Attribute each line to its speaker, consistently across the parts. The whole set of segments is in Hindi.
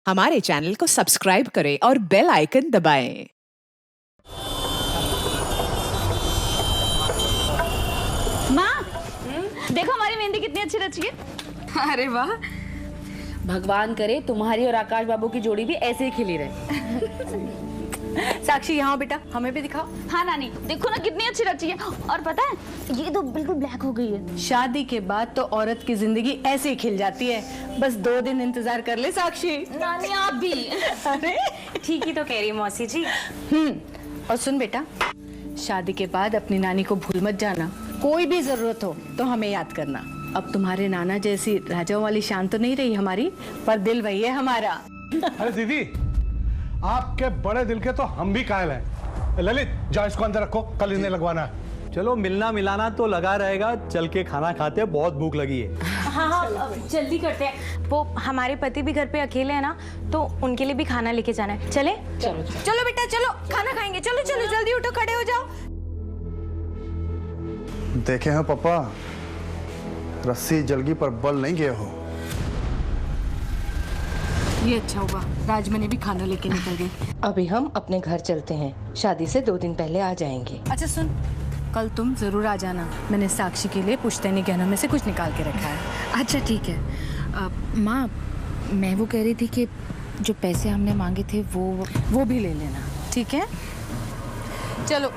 Speaker 1: हमारे चैनल को सब्सक्राइब करें और बेल आइकन दबाएं।
Speaker 2: माँ, देखो हमारी मेहंदी कितनी अच्छी रची है।
Speaker 3: अरे वाह, भगवान करे तुम्हारी और आकाश बाबू की जोड़ी भी ऐसे ही खिली रहे।
Speaker 4: साक्षी यहाँ बेटा, हमें भी दिखाओ।
Speaker 2: हाँ नानी, देखो ना कितनी अच्छी रची है। और पता है ये तो बिल्कुल ब्लैक हो गई है।
Speaker 4: शादी के बाद तो औरत की जिंदगी ऐसे ही खिल जाती है। बस 2 दिन इंतजार कर ले साक्षी।
Speaker 2: नानी आप भी।
Speaker 4: अरे
Speaker 3: ठीक ही तो कह रही मौसी जी।
Speaker 4: और सुन बेटा, शादी के बाद अपनी नानी को भूल मत जाना। कोई भी जरूरत हो तो हमें याद करना। अब तुम्हारे नाना जैसी राजाओं वाली शान तो नहीं रही हमारी, पर दिल वही है हमारा।
Speaker 5: अरे दीदी, आपके बड़े दिल के तो हम भी कायल हैं। ललित, जाओ इसको अंदर रखो, कल इन्हें लगवाना है।
Speaker 6: चलो, मिलना मिलाना तो लगा रहेगा। चल के खाना खाते हैं, बहुत भूख लगी है।
Speaker 3: हाँ, जल्दी करते हैं। वो हमारे पति भी घर पे अकेले हैं ना, तो उनके लिए भी खाना लेके जाना है। चले?
Speaker 4: चलो चलो बेटा, चलो खाना खाएंगे। चलो चलो जल्दी उठो, खड़े हो जाओ।
Speaker 7: देखे हैं पापा, रस्सी जलगी पर बल नहीं गए हो।
Speaker 4: ये अच्छा हुआ, राजमनी भी खाना लेके निकल गई।
Speaker 8: अभी हम अपने घर चलते हैं, शादी से 2 दिन पहले आ जाएंगे।
Speaker 4: अच्छा सुन, कल तुम जरूर आ जाना। मैंने साक्षी के लिए पुश्तैनी गहनों में से कुछ निकाल के रखा है।
Speaker 3: अच्छा ठीक है। माँ, मैं वो कह रही थी कि जो पैसे हमने मांगे थे
Speaker 4: वो भी ले लेना, ठीक है? चलो।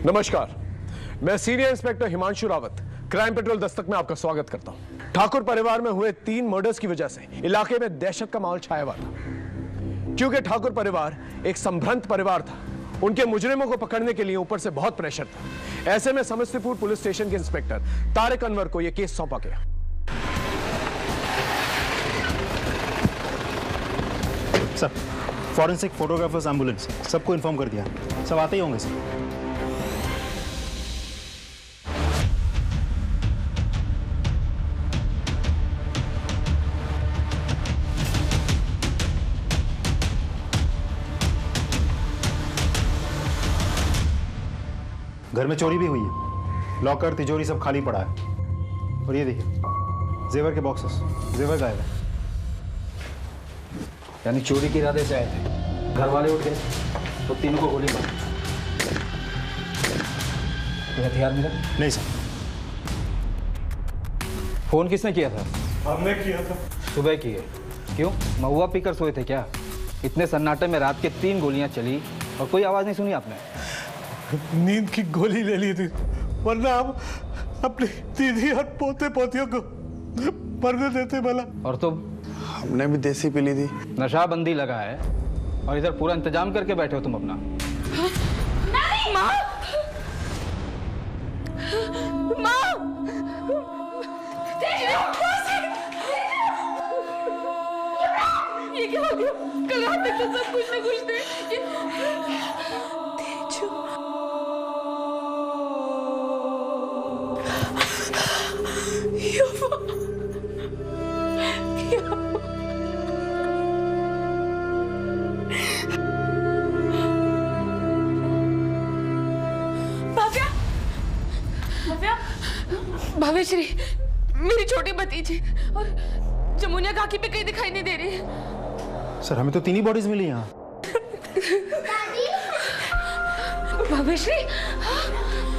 Speaker 5: नमस्कार, मैं senior inspector Himanshu Rawat, crime petrol Dastak में आपका स्वागत करता हूं। ठाकुर परिवार में हुए 3 मर्डर्स की वजह से इलाके में दहशत का माहौल छाया हुआ था। क्योंकि ठाकुर परिवार एक संभ्रांत परिवार था, उनके मुजरिमों को पकड़ने के लिए ऊपर से बहुत प्रेशर था। ऐसे में समस्तीपुर पुलिस स्टेशन के इंस्पेक्टर तारिक अनवर को यह केस सौंपा गया।
Speaker 6: सर, फॉरेंसिक फोटोग्राफर्स एम्बुलेंस सबको इन्फॉर्म कर दिया। सब आते ही होंगे सर। घर में चोरी भी हुई है। लॉकर, तिजोरी सब खाली पड़ा है। और ये देखिए, जेवर के बॉक्सेस, जेवर गायब है।
Speaker 9: यानी चोरी के इरादे से आए थे, घर वाले उठ गए तो 3 को गोली मारी। कोई हथियार मिला?
Speaker 6: नहीं सर।
Speaker 9: फोन किसने किया था?
Speaker 5: हमने किया था।
Speaker 9: सुबह किए? क्यों, महुआ पीकर सोए थे क्या? इतने सन्नाटे में रात के 3 गोलियां चली और कोई आवाज नहीं सुनी आपने?
Speaker 5: नींद की गोली ले ली थी, वरना हम अपनी दीदी और पोते पोतियों को मरने देते भला।
Speaker 9: और तुम?
Speaker 7: हमने भी देसी पी ली थी।
Speaker 9: नशाबंदी लगा है और इधर पूरा इंतजाम करके बैठे हो तुम अपना।
Speaker 2: नानी! माँ! माँ! ये क्या हो गया? कल रात तक तो सब कुछ न कुछ थे।
Speaker 3: भवेश्री मेरी छोटी भतीजी और जमुनिया काकी पे कहीं दिखाई नहीं दे रही है।
Speaker 6: सर हमें तो 3 ही बॉडीज मिली यहाँ।
Speaker 3: भवेश्री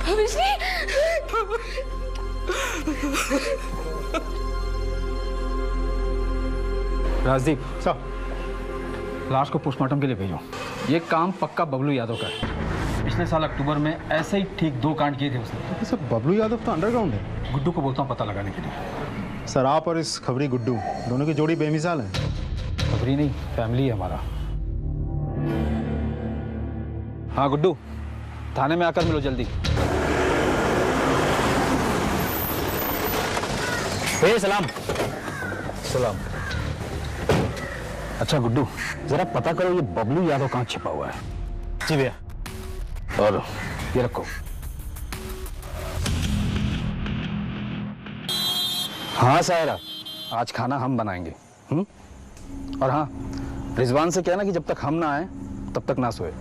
Speaker 3: भवेश्री
Speaker 9: राजदीप
Speaker 6: सर
Speaker 9: लाश को पोस्टमार्टम के लिए भेजो। ये काम पक्का बबलू यादव का है। पिछले साल अक्टूबर में ऐसे ही ठीक 2 कांड किए थे उसने।
Speaker 6: सर बबलू यादव तो अंडरग्राउंड है।
Speaker 9: गुड्डू को बोलता हूँ पता लगाने के लिए।
Speaker 6: सर आप और इस खबरी गुड्डू दोनों की जोड़ी बेमिसाल है।
Speaker 9: खबरी नहीं, फैमिली है हमारा। हाँ गुड्डू, थाने में आकर मिलो जल्दी। सलाम। सलाम। अच्छा गुड्डू, जरा पता करो ये बबलू यादव कहाँ छिपा हुआ है। जी भैया। और ये रखो। हाँ सायरा, आज खाना हम बनाएंगे। और हाँ, रिजवान से कहना कि जब तक हम ना आए तब तक ना सोए।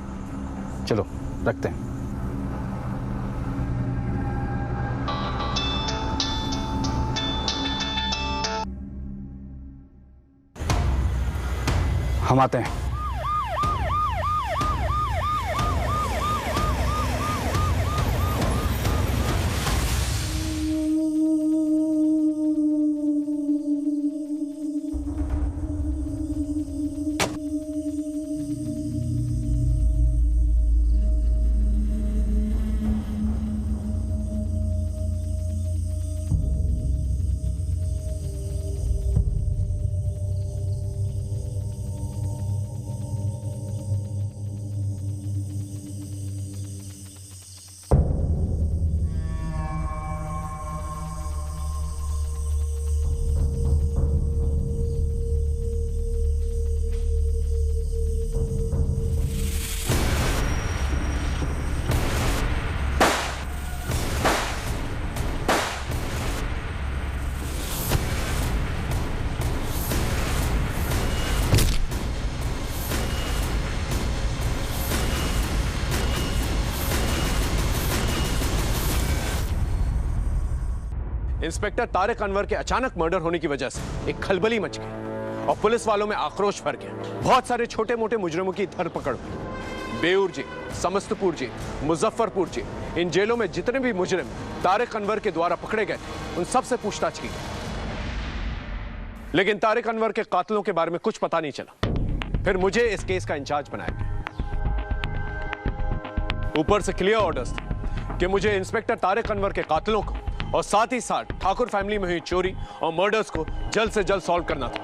Speaker 9: चलो रखते हैं। हम आते हैं।
Speaker 5: इंस्पेक्टर तारिक अनवर के अचानक मर्डर होने की वजह से एक खलबली मच गई और पुलिस वालों में आक्रोश भर गया। बहुत सारे छोटे मोटे मुजरिमों की धरपकड़ हुई। Beur jail, Samastipur jail, Muzaffarpur jail, इन जेलों में जितने भी मुजरिम तारिक अनवर के द्वारा पकड़े गए थे उन सब से पूछताछ की गई, लेकिन तारिक अनवर के कातिलों के बारे में कुछ पता नहीं चला। फिर मुझे इस केस का इंचार्ज बनाया गया। ऊपर से क्लियर ऑर्डर्स थे कि मुझे इंस्पेक्टर तारिक अनवर के कातिलों को और साथ ही साथ ठाकुर फैमिली में हुई चोरी और मर्डर्स को जल्द से जल्द सॉल्व करना था।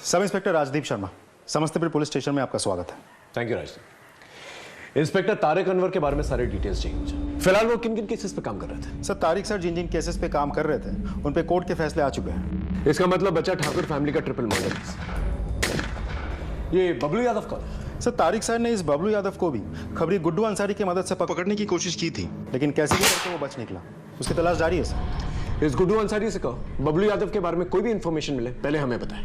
Speaker 6: Sub inspector Rajdeep Sharma, Samastipur police station में आपका स्वागत है।
Speaker 5: Thank you Rajdeep. Inspector Tariq Anwar के बारे में सारे डिटेल्स चाहिए मुझे। फिलहाल वो किन किन केसेस पे काम कर रहे थे?
Speaker 6: सर तारिक सर जिन जिन केसेस पे काम कर रहे थे उन पे कोर्ट के फैसले आ चुके हैं।
Speaker 5: इसका मतलब बच्चा ठाकुर फैमिली का ट्रिपल मर्डर। ये बबलू यादव कौन?
Speaker 6: सर तारिक सर ने इस बबलू यादव को भी खबरी गुड्डू अंसारी की मदद से पकड़ने की कोशिश की थी, लेकिन कैसे भी करके वो बच निकला। उसकी तलाश जारी है सर।
Speaker 5: इस गुड्डू अंसारी से कहो बबलू यादव के बारे में कोई भी इंफॉर्मेशन मिले पहले हमें बताएं।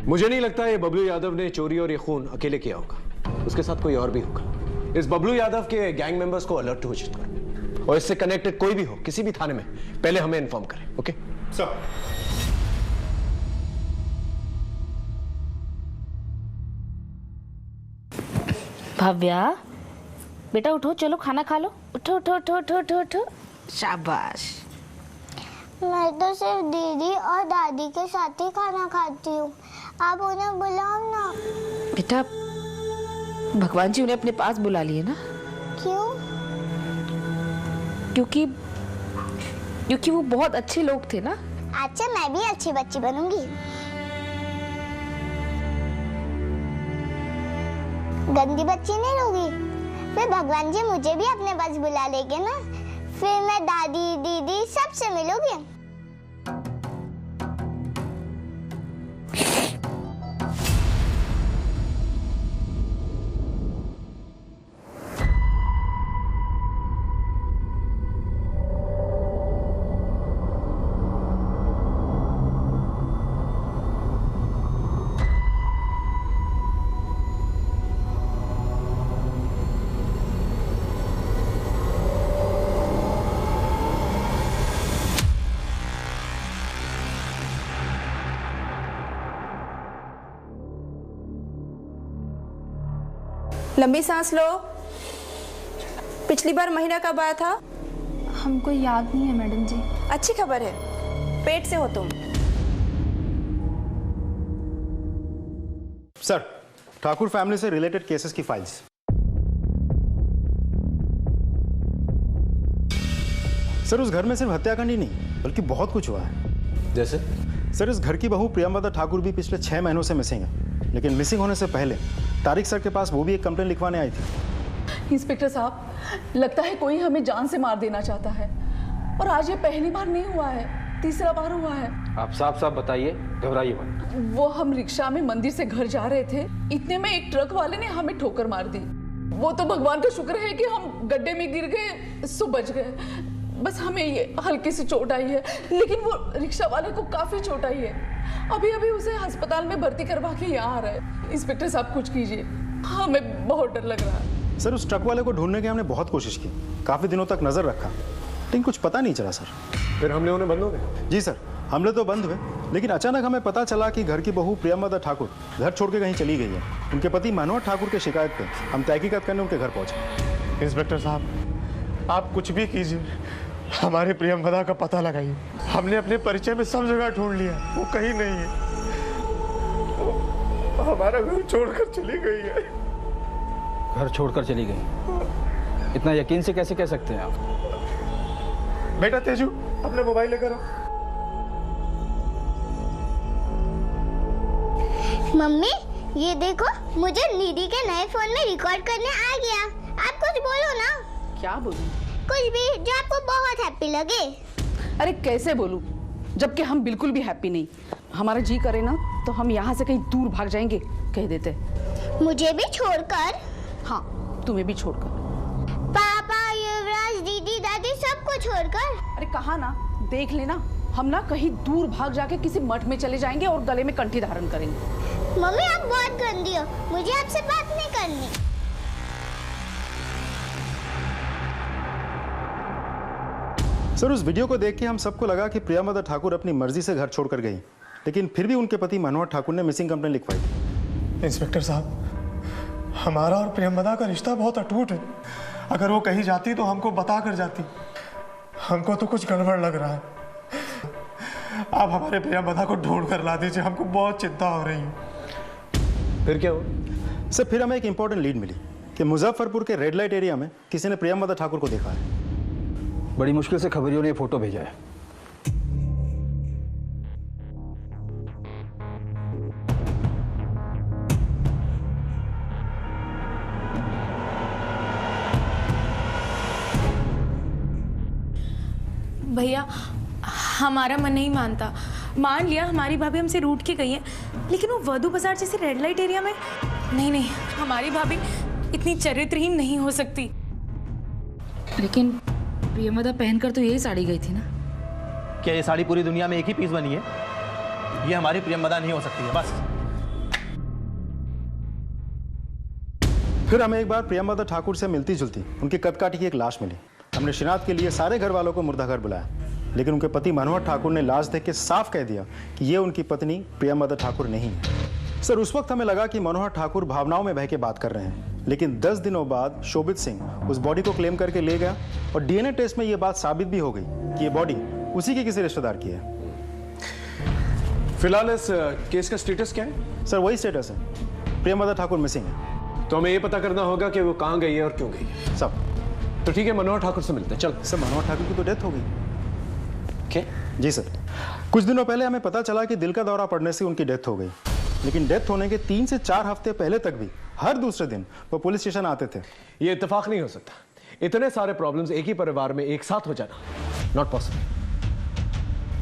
Speaker 5: मुझे नहीं लगता ये बबलू यादव ने चोरी और ये खून अकेले किया होगा, उसके साथ कोई और भी होगा। इस बबलू यादव के गैंग मेंबर्स को अलर्ट घोषित करो और इससे कनेक्टेड कोई भी हो किसी भी थाने में पहले हमें इन्फॉर्म करें। Okay
Speaker 6: sir.
Speaker 2: भव्या बेटा उठो, चलो खाना खा लो। उठो उठो उठो उठो उठो उठो। शाबाश।
Speaker 10: मैं तो सिर्फ दीदी और दादी के साथ ही खाना खाती हूँ, आप उन्हें बुलाओ ना।
Speaker 1: बेटा भगवान जी उन्हें अपने पास बुला लिए ना।
Speaker 10: क्यों?
Speaker 1: क्योंकि वो बहुत अच्छे लोग थे ना।
Speaker 10: अच्छा मैं भी अच्छी बच्ची बनूंगी। गंदी बच्ची नहीं होगी, फिर भगवान जी मुझे भी अपने पास बुला लेंगे ना, फिर मैं दादी दीदी सबसे मिलूंगी।
Speaker 11: लंबी सांस लो। पिछली बार महीना कब आया था?
Speaker 12: हमको याद नहीं है मैडम जी।
Speaker 11: अच्छी खबर है, पेट से हो तुम।
Speaker 6: सर, ठाकुर फैमिली से रिलेटेड केसेस की फाइल्स। सर, उस घर में सिर्फ हत्याकांड ही नहीं बल्कि बहुत कुछ हुआ है।
Speaker 9: जैसे?
Speaker 6: सर, इस घर की बहू प्रियंवदा ठाकुर भी पिछले 6 महीनों से मिसिंग है, लेकिन मिसिंग होने से पहले तारिक सर के पास वो भी एक कंप्लेन लिखवाने आई थी।
Speaker 13: इंस्पेक्टर साहब, लगता है कोई हमें जान से मार देना चाहता है, और आज ये पहली बार नहीं हुआ है, तीसरा बार हुआ है।
Speaker 9: आप साफ साफ बताइए, घबराइए मत।
Speaker 13: वो हम रिक्शा में मंदिर से घर जा रहे थे, इतने में एक ट्रक वाले ने हमें ठोकर मार दी। वो तो भगवान का शुक्र है कि हम गड्ढे में गिर गए, सो बच गए। बस हमें ये हल्की सी चोट आई है, लेकिन वो रिक्शा वाले को काफी चोट आई है। अभी अभी उसे अस्पताल में भर्ती करवा के यहाँ आ रहा है। इंस्पेक्टर साहब कुछ कीजिए, हमें बहुत डर लग रहा है।
Speaker 6: सर, उस ट्रक वाले को ढूंढने की हमने बहुत कोशिश की, काफी दिनों तक नजर रखा, लेकिन कुछ पता नहीं चला सर।
Speaker 5: फिर हमले उन्हें बंद हो गए?
Speaker 6: जी सर, हमले तो बंद हुए, लेकिन अचानक हमें पता चला कि घर की बहू प्रियंवदा ठाकुर घर छोड़ के कहीं चली गई है। उनके पति मनोहर ठाकुर की शिकायत पे हम तहकीकात करने उनके घर पहुंचे।
Speaker 14: इंस्पेक्टर साहब, आप कुछ भी कीजिए, हमारे प्रियंवदा का पता लगाइए। हमने अपने परिचय में सब जगह ढूंढ लिया, वो कहीं नहीं है। वो हमारा घर छोड़कर चली गई है।
Speaker 9: घर छोड़कर चली गई? इतना यकीन से कैसे कह सकते हैं आप?
Speaker 14: बेटा तेजू, अपना मोबाइल लेकर आओ।
Speaker 10: मम्मी, ये देखो, मुझे निधि के नए फोन में रिकॉर्ड करने आ गया। आप कुछ बोलो ना।
Speaker 13: क्या बोलूं?
Speaker 10: कुछ भी जो आपको बहुत हैप्पी लगे।
Speaker 13: अरे कैसे बोलूं, जबकि हम बिल्कुल भी हैप्पी नहीं। हमारा जी करे ना तो हम यहाँ से कहीं दूर भाग जाएंगे, कह देते।
Speaker 10: मुझे भी छोड़कर?
Speaker 13: हाँ, तुम्हें भी छोड़कर।
Speaker 10: पापा, युवराज, दीदी, दादी सबको छोड़कर?
Speaker 13: अरे कहा ना, देख लेना, हम ना कहीं दूर भाग जाके किसी मठ में चले जाएंगे और गले में कंठी धारण करेंगे।
Speaker 10: मम्मी, आप बहुत गंदी हो, मुझे आपसे बात नहीं करनी।
Speaker 6: सर, उस वीडियो को देख के हम सबको लगा कि प्रियंवदा ठाकुर अपनी मर्जी से घर छोड़कर गई, लेकिन फिर भी उनके पति मनोहर ठाकुर ने मिसिंग कंप्लेन लिखवाई थी।
Speaker 14: इंस्पेक्टर साहब, हमारा और प्रियंवदा का रिश्ता बहुत अटूट है। अगर वो कहीं जाती तो हमको बता कर जाती। हमको तो कुछ गड़बड़ लग रहा है। आप हमारे प्रियंवदा को ढूंढ कर ला दीजिए, हमको बहुत चिंता हो रही है।
Speaker 5: फिर क्या हुआ?
Speaker 6: सर, फिर हमें एक इंपॉर्टेंट लीड मिली कि मुजफ्फरपुर के रेड लाइट एरिया में किसी ने प्रियंवदा ठाकुर को देखा है।
Speaker 9: बड़ी मुश्किल से खबरियों ने फोटो भेजा है।
Speaker 3: भैया, हमारा मन नहीं मानता। मान लिया हमारी भाभी हमसे रूठ के गई है, लेकिन वो वधू बाजार जैसे रेड लाइट एरिया में नहीं, हमारी भाभी इतनी चरित्रहीन नहीं हो सकती।
Speaker 2: लेकिन प्रियंवदा पहनकर तो यही साड़ी गई थी ना।
Speaker 15: क्या ये साड़ी पूरी दुनिया में एक ही पीस बनी है? ये हमारी प्रियंवदा नहीं हो सकती है, बस।
Speaker 6: फिर हमें एक बार प्रियंवदा ठाकुर से मिलती जुलती उनकी कदकाठी की एक लाश मिली। हमने शिनाख्त के लिए सारे घर वालों को मुर्दाघर बुलाया, लेकिन उनके पति मनोहर ठाकुर ने लाश देख के साफ कह दिया कि ये उनकी पत्नी प्रियंवदा ठाकुर नहीं है। सर, उस वक्त हमें लगा कि मनोहर ठाकुर भावनाओं में बह के बात कर रहे हैं, लेकिन 10 दिनों बाद शोभित सिंह उस बॉडी को क्लेम करके ले गया और डीएनए टेस्ट में ये बात साबित भी हो गई कि ये बॉडी उसी के किसी रिश्तेदार की है।
Speaker 5: फिलहाल इस केस का स्टेटस क्या है?
Speaker 6: सर, वही स्टेटस है, प्रियंवदा ठाकुर मिसिंग है।
Speaker 5: तो हमें ये पता करना होगा कि वो कहाँ गई है और क्यों गई है।
Speaker 6: सब
Speaker 5: तो ठीक है, मनोहर ठाकुर से मिलते हैं। चल।
Speaker 6: सर, मनोहर ठाकुर की तो डेथ हो गई।
Speaker 5: क्या?
Speaker 6: जी सर, कुछ दिनों पहले हमें पता चला कि दिल का दौरा पड़ने से उनकी डेथ हो गई, लेकिन डेथ होने के 3 से 4 हफ्ते पहले तक भी हर दूसरे दिन वो पुलिस स्टेशन आते थे।
Speaker 5: ये इत्तेफाक नहीं हो सकता। इतने सारे प्रॉब्लम्स एक ही परिवार में एक साथ हो जाना नॉट पॉसिबल।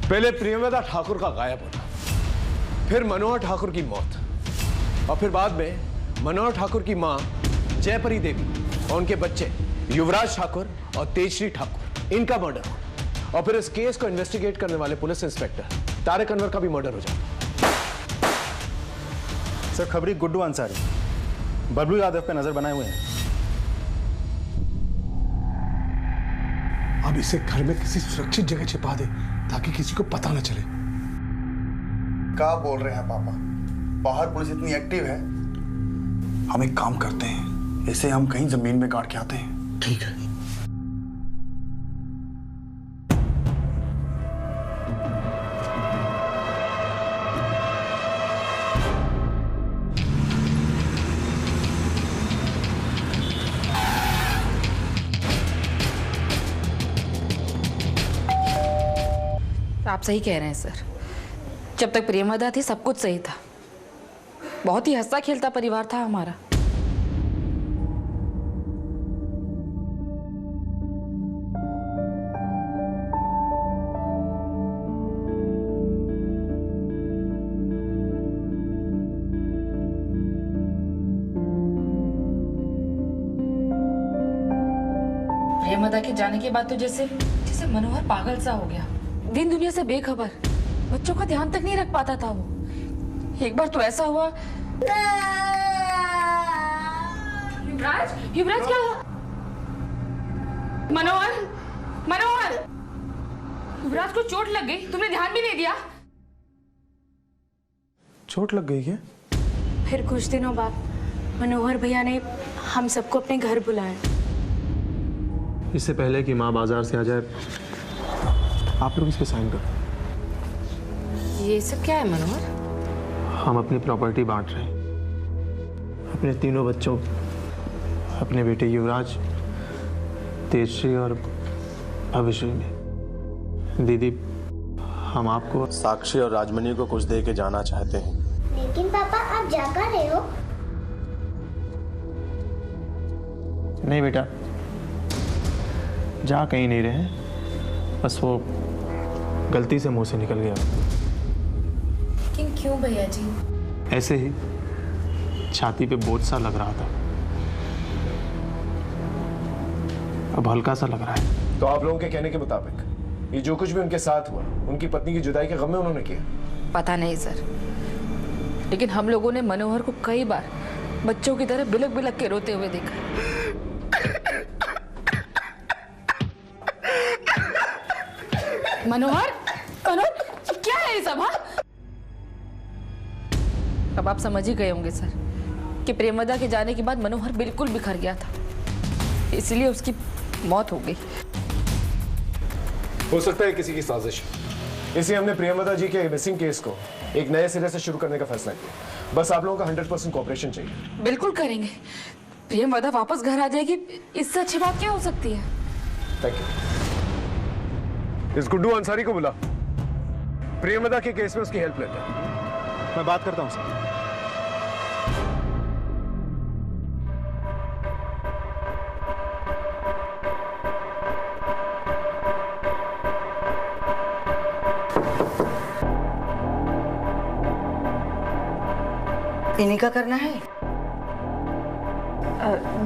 Speaker 5: पहले प्रियंवदा ठाकुर का गायब होना, फिर मनोहर ठाकुर की मौत, और फिर बाद में मनोहर ठाकुर की मां जयपरी देवी और उनके बच्चे युवराज ठाकुर और तेजश्री ठाकुर, इनका मर्डर हो, और फिर इस केस को इन्वेस्टिगेट करने वाले पुलिस इंस्पेक्टर तारिक अनवर का भी मर्डर हो जाता।
Speaker 6: सर, खबरी गुड्डू अंसारी बबलू यादव पे नजर बनाए हुए हैं।
Speaker 14: अब इसे घर में किसी सुरक्षित जगह छिपा दे ताकि किसी को पता न चले।
Speaker 7: क्या बोल रहे हैं पापा? बाहर पुलिस इतनी एक्टिव है। हम एक काम करते हैं, इसे हम कहीं जमीन में गाड़ के आते हैं।
Speaker 14: ठीक है।
Speaker 1: आप सही कह रहे हैं सर। जब तक प्रियमदा थी सब कुछ सही था। बहुत ही हंसता खेलता परिवार था हमारा। प्रियमदा के जाने के बाद तो जैसे मनोहर पागल सा हो गया, दिन दुनिया से बेखबर, बच्चों का ध्यान तक नहीं रख पाता था वो। एक बार तो ऐसा हुआ। युवराज, युवराज क्या हुआ? मनोहर, मनोहर, युवराज को चोट लग गई, तुमने ध्यान भी नहीं दिया।
Speaker 14: चोट लग गई क्या?
Speaker 3: फिर कुछ दिनों बाद मनोहर भैया ने हम सबको अपने घर बुलाया।
Speaker 14: इससे पहले कि माँ बाजार से आ जाए, आप लोग इस पे साइन करो।
Speaker 1: ये सब क्या है मनोहर?
Speaker 14: हम अपनी प्रॉपर्टी बांट रहे हैं अपने तीनों बच्चों, अपने बेटे युवराज, तेजश्री और भविश्री में। दीदी, हम आपको
Speaker 16: साक्षी और राजमणि को कुछ दे के जाना चाहते हैं।
Speaker 10: लेकिन पापा आप जा कहाँ रहे हो?
Speaker 14: नहीं बेटा, जा कहीं नहीं रहे, बस वो गलती से मुंह से निकल गया।
Speaker 3: लेकिन क्यों भैया जी?
Speaker 14: ऐसे ही छाती पे बोझ सा लग रहा था, अब हल्का सा लग रहा है।
Speaker 5: तो आप लोगों के कहने के मुताबिक ये जो कुछ भी उनके साथ हुआ, उनकी पत्नी की जुदाई के गम में उन्होंने किया?
Speaker 1: पता नहीं सर, लेकिन हम लोगों ने मनोहर को कई बार बच्चों की तरह बिलक बिलक के रोते हुए देखा। मनोहर, मनोहर, क्या है ये सब? हाँ, अब आप समझ ही गए होंगे सर कि प्रेमदा के जाने के बाद मनोहर बिल्कुल बिखर गया था, इसलिए उसकी मौत हो गई।
Speaker 5: हो सकता है किसी की साजिश, इसलिए हमने प्रियमदा जी के मिसिंग केस को एक नए सिरे से शुरू करने का फैसला किया। बस आप लोगों का 100% कोऑपरेशन चाहिए।
Speaker 1: बिल्कुल करेंगे। प्रियमदा वापस घर आ जाएगी, इससे अच्छी बात क्या हो सकती है?
Speaker 5: Thank you. इस गुड्डू अंसारी को बुला, प्रियमदा के केस में उसकी हेल्प लेते हैं।
Speaker 6: मैं बात करता हूं सर।
Speaker 11: इन्हीं का करना है?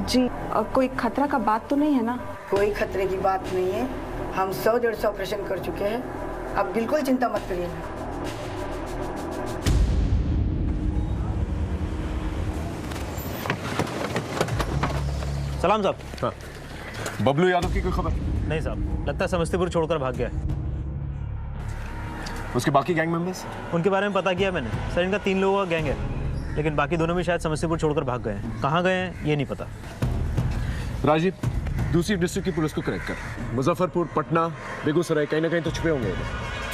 Speaker 12: जी, कोई खतरा का बात तो नहीं है ना?
Speaker 11: कोई खतरे की बात नहीं है। हम 100-150 ऑपरेशन कर चुके हैं, अब बिल्कुल चिंता मत करिए।
Speaker 15: सलाम साहब।
Speaker 5: हाँ। बबलू यादव की कोई खबर?
Speaker 15: नहीं साहब, लगता है समस्तीपुर छोड़कर भाग गया है।
Speaker 5: उसके बाकी गैंग मेंबर्स?
Speaker 15: उनके बारे में पता किया मैंने सर, इनका 3 लोगों का गैंग है, लेकिन बाकी दोनों भी शायद समस्तीपुर छोड़कर भाग गए हैं। कहाँ गए हैं ये नहीं पता।
Speaker 5: राजीव, दूसरी डिस्ट्रिक्ट की पुलिस को कनेक्ट कर। मुजफ्फरपुर, पटना, बेगूसराय, कहीं ना कहीं तो छुपे होंगे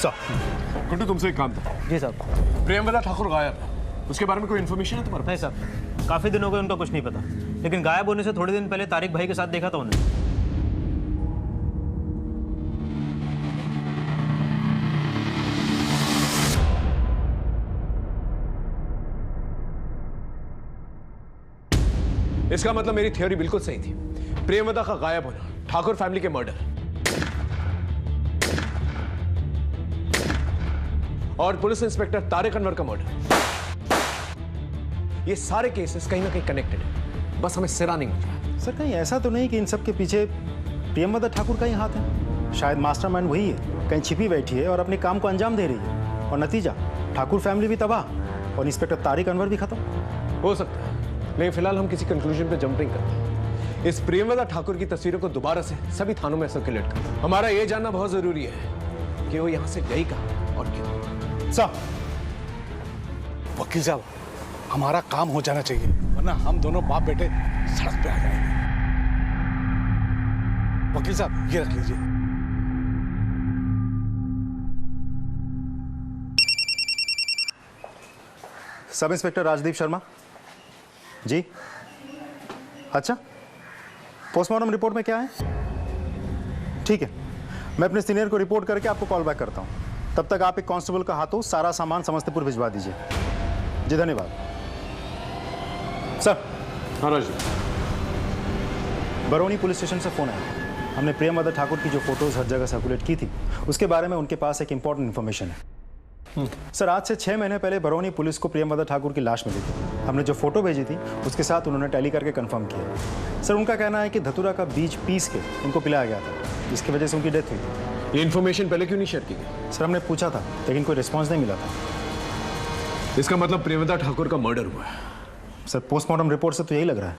Speaker 15: साहब।
Speaker 5: गुड्डू, तुमसे एक काम था।
Speaker 15: जी साहब।
Speaker 5: प्रियमदा ठाकुर गायब है, उसके बारे में कोई इन्फॉर्मेशन है तुम्हारे पास?
Speaker 15: नहीं साहब, काफ़ी दिनों गए, उनका कुछ नहीं पता, लेकिन गायब होने से थोड़े दिन पहले तारिक भाई के साथ देखा था उन्हें।
Speaker 5: इसका मतलब मेरी थ्योरी बिल्कुल सही थी। प्रियमदा का गायब होना, ठाकुर फैमिली के मर्डर और पुलिस इंस्पेक्टर तारिक अनवर का मर्डर, ये सारे केसेस कहीं ना कहीं कनेक्टेड है, बस हमें सिरा नहीं मिल रहा।
Speaker 6: सर, कहीं ऐसा तो नहीं कि इन सब के पीछे प्रियमदा ठाकुर का ही हाथ है? शायद मास्टरमाइंड वही है, कहीं छिपी बैठी है और अपने काम को अंजाम दे रही है, और नतीजा ठाकुर फैमिली भी तबाह और इंस्पेक्टर तारिक अनवर भी खत्म।
Speaker 5: हो सकता है, लेकिन फिलहाल हम किसी कंक्लूजन पे जंपिंग करते हैं। इस प्रियमदा ठाकुर की तस्वीरों को दोबारा से सभी थानों में सर्कुलेट करें। हमारा ये जानना बहुत जरूरी है कि वो यहां से गई कहां और क्यों।
Speaker 6: साहब,
Speaker 16: वकील साहब,
Speaker 9: हमारा काम हो जाना चाहिए, वरना हम दोनों बाप बेटे सड़क पे आ जाएंगे। वकील साहब ये रख लीजिए।
Speaker 6: Sub inspector Rajdeep Sharma ji. अच्छा, पोस्टमार्टम रिपोर्ट में क्या है? ठीक है, मैं अपने सीनियर को रिपोर्ट करके आपको कॉल बैक करता हूं। तब तक आप एक कांस्टेबल का हाथों सारा सामान समस्तीपुर भिजवा दीजिए। जी धन्यवाद सर।
Speaker 5: हाँ राज,
Speaker 6: बरौनी पुलिस स्टेशन से फोन आया। हमने प्रियमवदा ठाकुर की जो फोटोज हर जगह सर्कुलेट की थी, उसके बारे में उनके पास एक इंपॉर्टेंट इन्फॉर्मेशन है। सर, आज से 6 महीने पहले बरौनी पुलिस को प्रियमवदा ठाकुर की लाश मिली थी। हमने जो फोटो भेजी थी उसके साथ उन्होंने टैली करके कंफर्म किया। सर, उनका कहना है कि धतूरा का बीज पीस के उनको पिलाया गया था, जिसकी वजह से उनकी डेथ हुई थी।
Speaker 5: ये इन्फॉर्मेशन पहले क्यों नहीं शेयर की गई?
Speaker 6: सर, हमने पूछा था लेकिन कोई रिस्पॉन्स नहीं मिला था।
Speaker 5: इसका मतलब प्रियमवदा ठाकुर का मर्डर हुआ है।
Speaker 6: सर, पोस्टमार्टम रिपोर्ट से तो यही लग रहा है।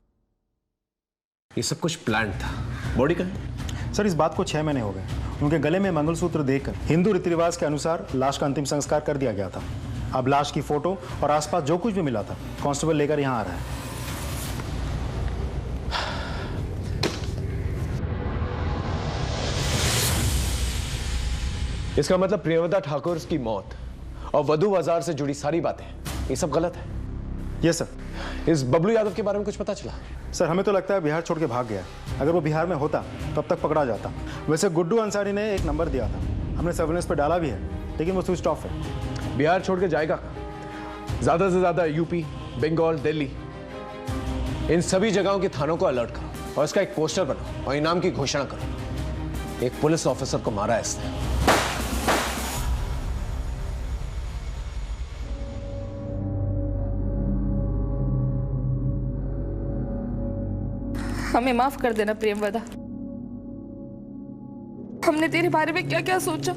Speaker 5: ये सब कुछ प्लान था। बॉडी कहाँ है?
Speaker 6: सर, इस बात को 6 महीने हो गए। उनके गले में मंगलसूत्र देकर हिंदू रीति रिवाज के अनुसार लाश का अंतिम संस्कार कर दिया गया था। अब लाश की फोटो और आसपास जो कुछ भी मिला था कांस्टेबल लेकर यहाँ आ रहा है।
Speaker 5: इसका मतलब प्रियमवदा ठाकुर की मौत और वधू बाजार से जुड़ी सारी बातें ये सब गलत है।
Speaker 6: Yes sir.
Speaker 5: इस बबलू यादव के बारे में कुछ पता चला?
Speaker 6: सर, हमें तो लगता है बिहार छोड़ के भाग गया। अगर वो बिहार में होता तब तक पकड़ा जाता। वैसे गुड्डू अंसारी ने एक नंबर दिया था, हमने सर्वेलेंस पे डाला भी है, लेकिन वो स्विच ऑफ है।
Speaker 5: बिहार छोड़ के जाएगा ज्यादा से ज्यादा यूपी, बंगाल, दिल्ली, इन सभी जगहों के थानों को अलर्ट करो और इसका एक पोस्टर बनाओ और इनाम की घोषणा करो। एक पुलिस ऑफिसर को मारा है इसने।
Speaker 13: हमें माफ कर देना प्रियमवदा। हमने तेरे बारे में क्या क्या सोचा।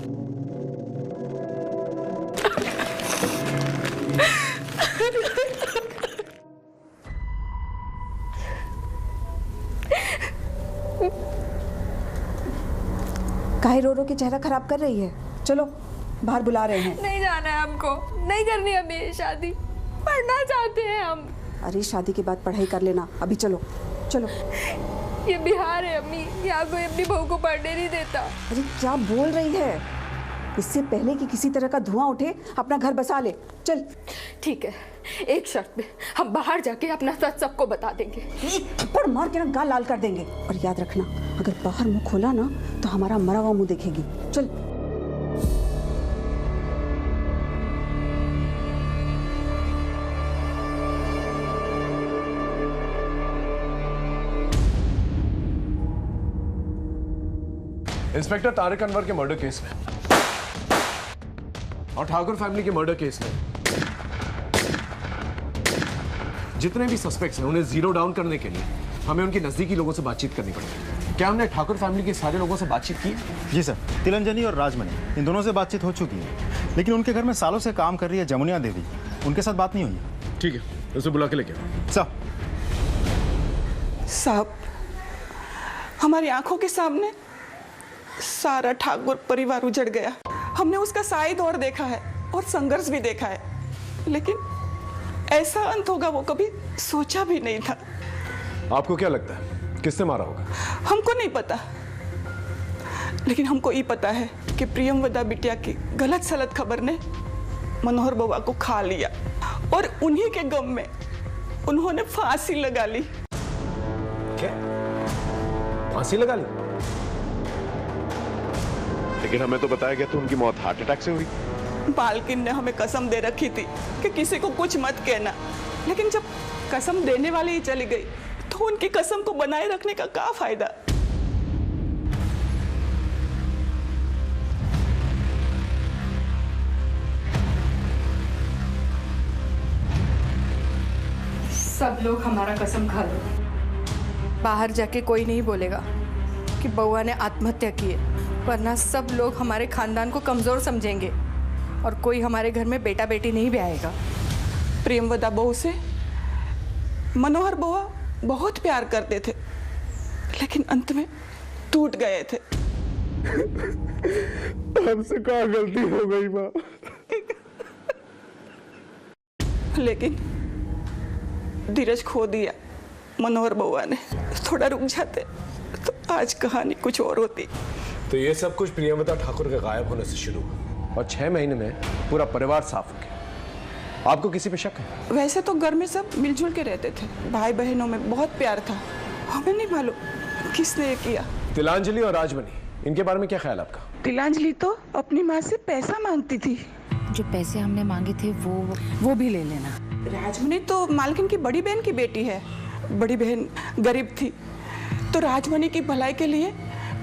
Speaker 12: काहे रो रो के चेहरा खराब कर रही है? चलो बाहर बुला रहे हैं।
Speaker 3: नहीं जाना है हमको, नहीं करनी हमें ये शादी, पढ़ना चाहते हैं हम।
Speaker 12: अरे शादी के बाद पढ़ाई कर लेना, अभी चलो चलो।
Speaker 3: ये बिहार है अम्मी, यहाँ कोई अपनी बहू को पढ़ने नहीं देता।
Speaker 12: अरे क्या बोल रही है? इससे पहले कि किसी तरह का धुआं उठे अपना घर बसा ले। चल।
Speaker 3: ठीक है, एक शर्त पे, हम बाहर जाके अपना सच सबको बता देंगे।
Speaker 12: एक थप्पड़ मार के ना गाल लाल कर देंगे। और याद रखना, अगर बाहर मुंह खोला ना तो हमारा मरा हुआ मुंह देखेगी। चल।
Speaker 5: इंस्पेक्टर तारिक अनवर के मर्डर केस में और ठाकुर फैमिली के मर्डर केस में जितने भी सस्पेक्ट्स हैं उन्हें जीरो डाउन करने के लिए हमें उनके नजदीकी लोगों से बातचीत करनी पड़ेगी। क्या हमने ठाकुर फैमिली के सारे लोगों से बातचीत की?
Speaker 6: जी सर, तिलंजनी और राजमणि, इन दोनों से बातचीत हो चुकी है, लेकिन उनके घर में सालों से काम कर रही है जमुनिया देवी, उनके साथ बात नहीं हुई है।
Speaker 5: ठीक है, उसे बुला के लेके आओ।
Speaker 13: साहब, हमारी आंखों के सामने सारा ठाकुर परिवार उजड़ गया। हमने उसका साई दौर देखा है और संघर्ष भी देखा है, लेकिन ऐसा अंत होगा वो कभी सोचा भी नहीं था।
Speaker 5: आपको क्या लगता है किसने मारा होगा?
Speaker 13: हमको नहीं पता, लेकिन हमको ये पता है कि प्रियमवदा बिटिया की गलत सलत खबर ने मनोहर बुआ को खा लिया और उन्हीं के गम में उन्होंने फांसी लगा ली।
Speaker 5: क्या? फांसी लगा ली?
Speaker 17: लेकिन हमें तो बताया गया था उनकी मौत हार्ट अटैक से हुई।
Speaker 13: बालकिन ने हमें कसम दे रखी थी कि किसी को कुछ मत कहना, लेकिन जब कसम देने वाली ही चली गई तो उनकी कसम को बनाए रखने का क्या फायदा?
Speaker 3: सब लोग हमारा कसम खा लो, बाहर जाके कोई नहीं बोलेगा कि बउआ ने आत्महत्या की है, वरना सब लोग हमारे खानदान को कमजोर समझेंगे और कोई हमारे घर में बेटा बेटी नहीं ब्याएगा।
Speaker 13: प्रियमवदा बहू से मनोहर बुआ बहुत प्यार करते थे, लेकिन अंत में टूट गए थे।
Speaker 17: हमसे क्या गलती हो गई माँ?
Speaker 13: लेकिन
Speaker 18: धीरज खो दिया मनोहर बउआ ने। थोड़ा रुक जाते तो आज कहानी कुछ और होती।
Speaker 5: तो ये सब कुछ प्रियंवदा ठाकुर के गायब होने से शुरू हुआ और 6 महीने में पूरा परिवार साफ हो गया। आपको किसी पे शक है?
Speaker 18: वैसे तो घर में सब मिलजुल के रहते थे, भाई बहनों में बहुत प्यार था। हमें नहीं मालूम किसने ये किया।
Speaker 5: तिलांजलि और राजमणि, इनके बारे में क्या ख्याल आपका?
Speaker 18: तिलांजलि तो अपनी माँ से पैसा मांगती थी।
Speaker 2: जो पैसे हमने मांगे थे वो भी ले लेना।
Speaker 18: राजमणि तो मालकिन की बड़ी बहन की बेटी है। बड़ी बहन गरीब थी तो राजमणि की भलाई के लिए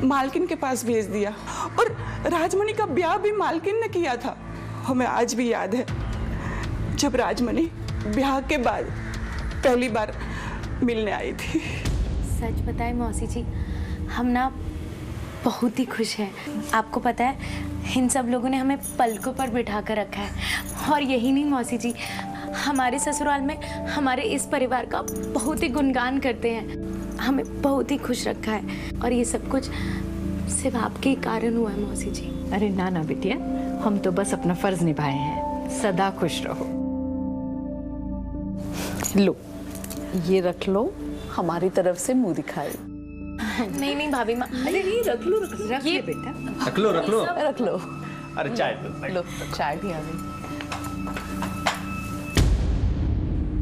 Speaker 18: मालकिन के पास भेज दिया और राजमणि का ब्याह भी मालकिन ने किया था। हमें आज भी याद है जब राजमणि ब्याह के बाद पहली बार मिलने आई थी।
Speaker 3: सच बताएं मौसी जी, हम ना बहुत ही खुश हैं। आपको पता है इन सब लोगों ने हमें पलकों पर बिठा कर रखा है। और यही नहीं मौसी जी, हमारे ससुराल में हमारे इस परिवार का बहुत ही गुणगान करते हैं। हमें बहुत ही खुश रखा है और ये सब कुछ सिर्फ आपके ही कारण हुआ है मौसी जी।
Speaker 4: अरे ना ना बिटिया, हम तो बस अपना फर्ज निभाए हैं। सदा खुश रहो। लो ये रख लो, हमारी तरफ से मुंह दिखाए।
Speaker 3: नहीं नहीं भाभी माँ,
Speaker 4: अरे नहीं रख लो ये बेटा,
Speaker 9: रख लो रख लो
Speaker 4: रख लो।
Speaker 9: अरे चाय
Speaker 4: लो चाय भी आ गई।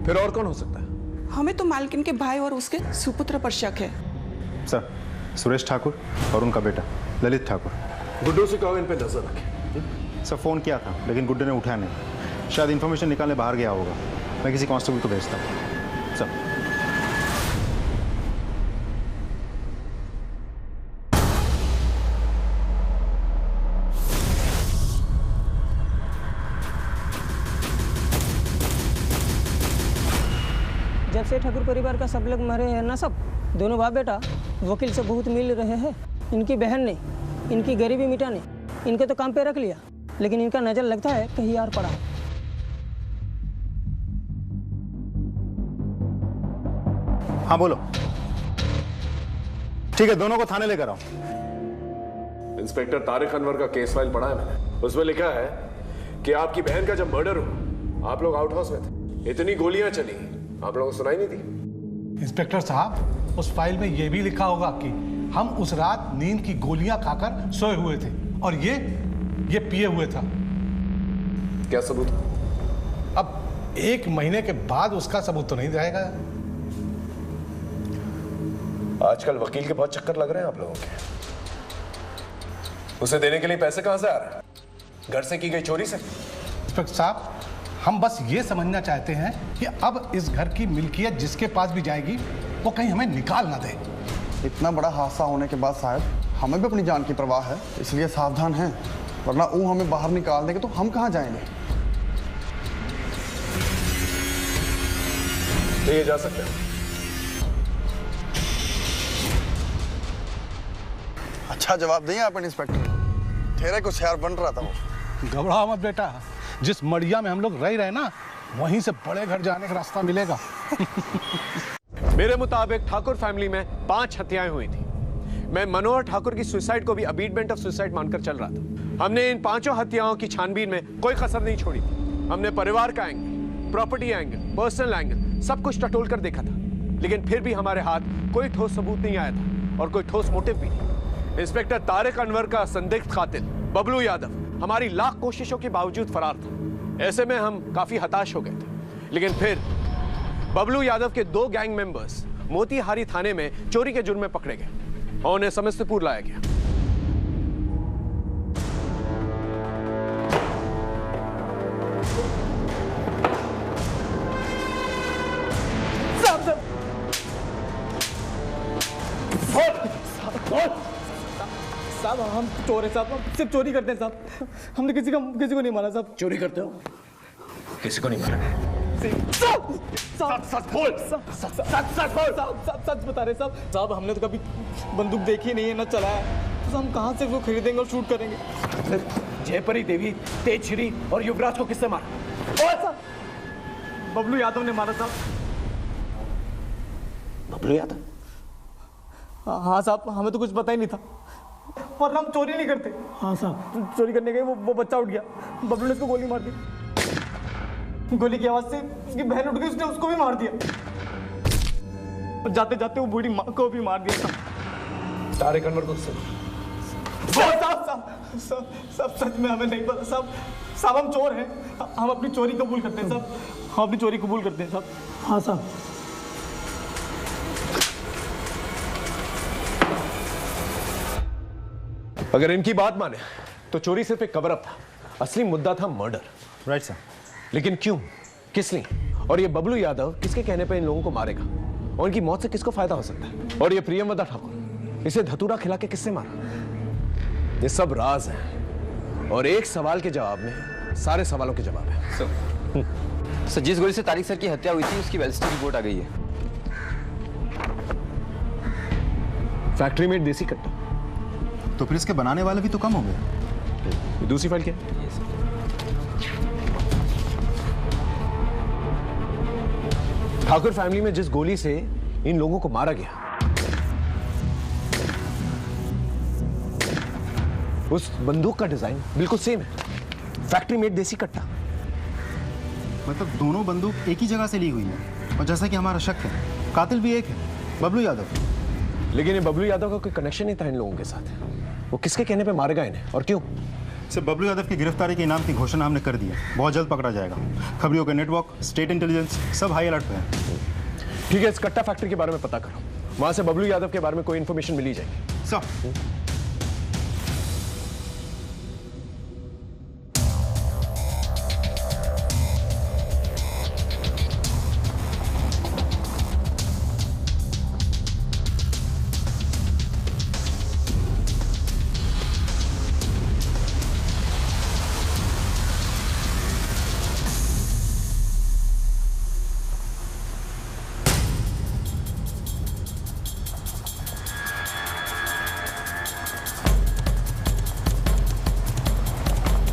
Speaker 5: फिर और कौन हो सकता है?
Speaker 18: हमें तो मालकिन के भाई और उसके सुपुत्र पर शक है।
Speaker 6: सर, सुरेश ठाकुर और उनका बेटा ललित ठाकुर।
Speaker 5: गुड्डू से कहो इन पे नजर रखें।
Speaker 6: सर फ़ोन किया था लेकिन गुड्डू ने उठाया नहीं। शायद इन्फॉर्मेशन निकालने बाहर गया होगा। मैं किसी कांस्टेबल को भेजता हूँ। सर
Speaker 19: जब से ठाकुर परिवार का सब लोग मरे हैं ना, सब दोनों बाप बेटा वकील से बहुत मिल रहे हैं। इनकी बहन ने इनकी गरीबी मिटाने इनके तो काम पे रख लिया, लेकिन इनका नजर लगता है कहीं और पड़ा है।
Speaker 6: हाँ बोलो। ठीक है, दोनों को थाने लेकर आओ।
Speaker 17: इंस्पेक्टर तारिक अनवर का केस फाइल पढ़ा है मैंने। उसमें लिखा है कि आपकी बहन का जब मर्डर हुआ आप लोग आउट हाउस में थे, इतनी गोलियां चली, आप लोगों को सुनाई नहीं थी?
Speaker 20: इंस्पेक्टर साहब, उस फाइल में यह भी लिखा होगा कि हम उस रात नींद की गोलियां खाकर सोए हुए थे और ये पिए हुए था।
Speaker 17: क्या सबूत?
Speaker 20: अब 1 महीने के बाद उसका सबूत तो नहीं रहेगा।
Speaker 17: आजकल वकील के बहुत चक्कर लग रहे हैं आप लोगों के। उसे देने के लिए पैसे कहां से आ रहे हैं? घर से की गई चोरी से?
Speaker 20: इंस्पेक्टर साहब, हम बस ये समझना चाहते हैं कि अब इस घर की मिल्कियत जिसके पास भी जाएगी वो कहीं हमें निकाल ना दे।
Speaker 7: इतना बड़ा हादसा होने के बाद साहब हमें भी अपनी जान की परवाह है, इसलिए सावधान हैं, वरना वो हमें बाहर निकाल देंगे तो हम कहाँ जाएंगे।
Speaker 17: तो ये जा सकते हैं।
Speaker 7: अच्छा जवाब दें आप इंस्पेक्टर, ठहरे कुछ यार बन रहा था वो।
Speaker 20: घबराओ मत बेटा, जिस मड़िया में हम लोग रह रहे ना वहीं से बड़े घर जाने का रास्ता मिलेगा।
Speaker 5: मेरे मुताबिक ठाकुर फैमिली में 5 हत्याएं हुई थी। मैं मनोहर ठाकुर की सुसाइड को भी अबीटमेंट ऑफ सुसाइड मानकर चल रहा था। हमने इन 5 हत्याओं की छानबीन में कोई कसर नहीं छोड़ी थी। हमने परिवार का angle, property angle, personal angle सब कुछ टटोल कर देखा था, लेकिन फिर भी हमारे हाथ कोई ठोस सबूत नहीं आया था और कोई ठोस मोटिव भी नहीं। इंस्पेक्टर तारिक अनवर का संदिग्ध कातिल बबलू यादव हमारी लाख कोशिशों के बावजूद फरार था। ऐसे में हम काफी हताश हो गए थे, लेकिन फिर बबलू यादव के 2 गैंग मेंबर्स मोतीहारी थाने में चोरी के जुर्म में पकड़े गए और उन्हें समस्तीपुर लाया गया।
Speaker 19: साहब हम चोर हैं साहब, हम सिर्फ चोरी करते हैं साहब, हमने किसी को नहीं मारा साहब।
Speaker 5: चोरी करते हो? किसी को नहीं मारा?
Speaker 19: सच बोल, सच बता रहे साहब, हमने तो कभी बंदूक देखी नहीं है, ना चलाया, तो हम कहाँ से वो खरीदेंगे और शूट करेंगे?
Speaker 5: जयपरी देवी, तेजश्री और युवराज को किसने मारा?
Speaker 19: बबलू यादव ने मारा साहब।
Speaker 5: बबलू यादव?
Speaker 19: हाँ साहब, हमें तो कुछ पता ही नहीं था, वरना हम चोरी नहीं करते। हाँ साहब, चोरी करने गए, वो बच्चा उठ गया, बबलू ने उसको गोली मार दी। गोली की आवाज से उसकी बहन उठ गई, उसने उसको भी मार दिया।
Speaker 21: और जाते जाते वो बूढ़ी माँ को भी मार दिया था।
Speaker 5: तारिक अनवर को
Speaker 21: सब सच में हमें नहीं पता साहब हम चोर हैं, हम अपनी चोरी कबूल करते हैं साहब, हम अपनी चोरी कबूल करते हैं साहब। हाँ साहब।
Speaker 5: अगर इनकी बात माने तो चोरी सिर्फ एक कवर अप था, असली मुद्दा था मर्डर।
Speaker 6: Right sir.
Speaker 5: लेकिन क्यों, किस लिए, और ये बबलू यादव किसके कहने पर इन लोगों को मारेगा, और इनकी मौत से किसको फायदा हो सकता है, और ये प्रियमवदा ठाकुर इसे धतूरा खिला के किससे मारा, ये सब राज है। और एक सवाल के जवाब में सारे सवालों के जवाब है।
Speaker 22: सर जिस गोली से तारिक सर की हत्या हुई थी उसकी बैलिस्टिक रिपोर्ट आ गई है।
Speaker 5: फैक्ट्री में देसी कट्टा,
Speaker 6: तो फिर इसके बनाने वाले भी तो कम हो गए।
Speaker 5: दूसरी फाइल क्या है? ठाकुर फैमिली में जिस गोली से इन लोगों को मारा गया, उस बंदूक का डिजाइन बिल्कुल सेम है, फैक्ट्री मेड देसी कट्टा।
Speaker 6: मतलब दोनों बंदूक एक ही जगह से ली हुई है, और जैसा कि हमारा शक है कातिल भी एक है, बबलू यादव।
Speaker 5: लेकिन ये बबलू यादव का कोई कनेक्शन नहीं था इन लोगों के साथ, वो किसके कहने पे मारेगा इन्हें और क्यों?
Speaker 6: सर बबलू यादव की गिरफ्तारी के इनाम की घोषणा हमने कर दी है, बहुत जल्द पकड़ा जाएगा। खबरियों का नेटवर्क, स्टेट इंटेलिजेंस सब हाई अलर्ट पे है।
Speaker 5: ठीक है, इस कट्टा फैक्ट्री के बारे में पता करो, वहां से बबलू यादव के बारे में कोई इंफॉर्मेशन मिली जाएगी।
Speaker 6: सर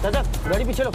Speaker 22: दादा गाड़ी पीछे लो।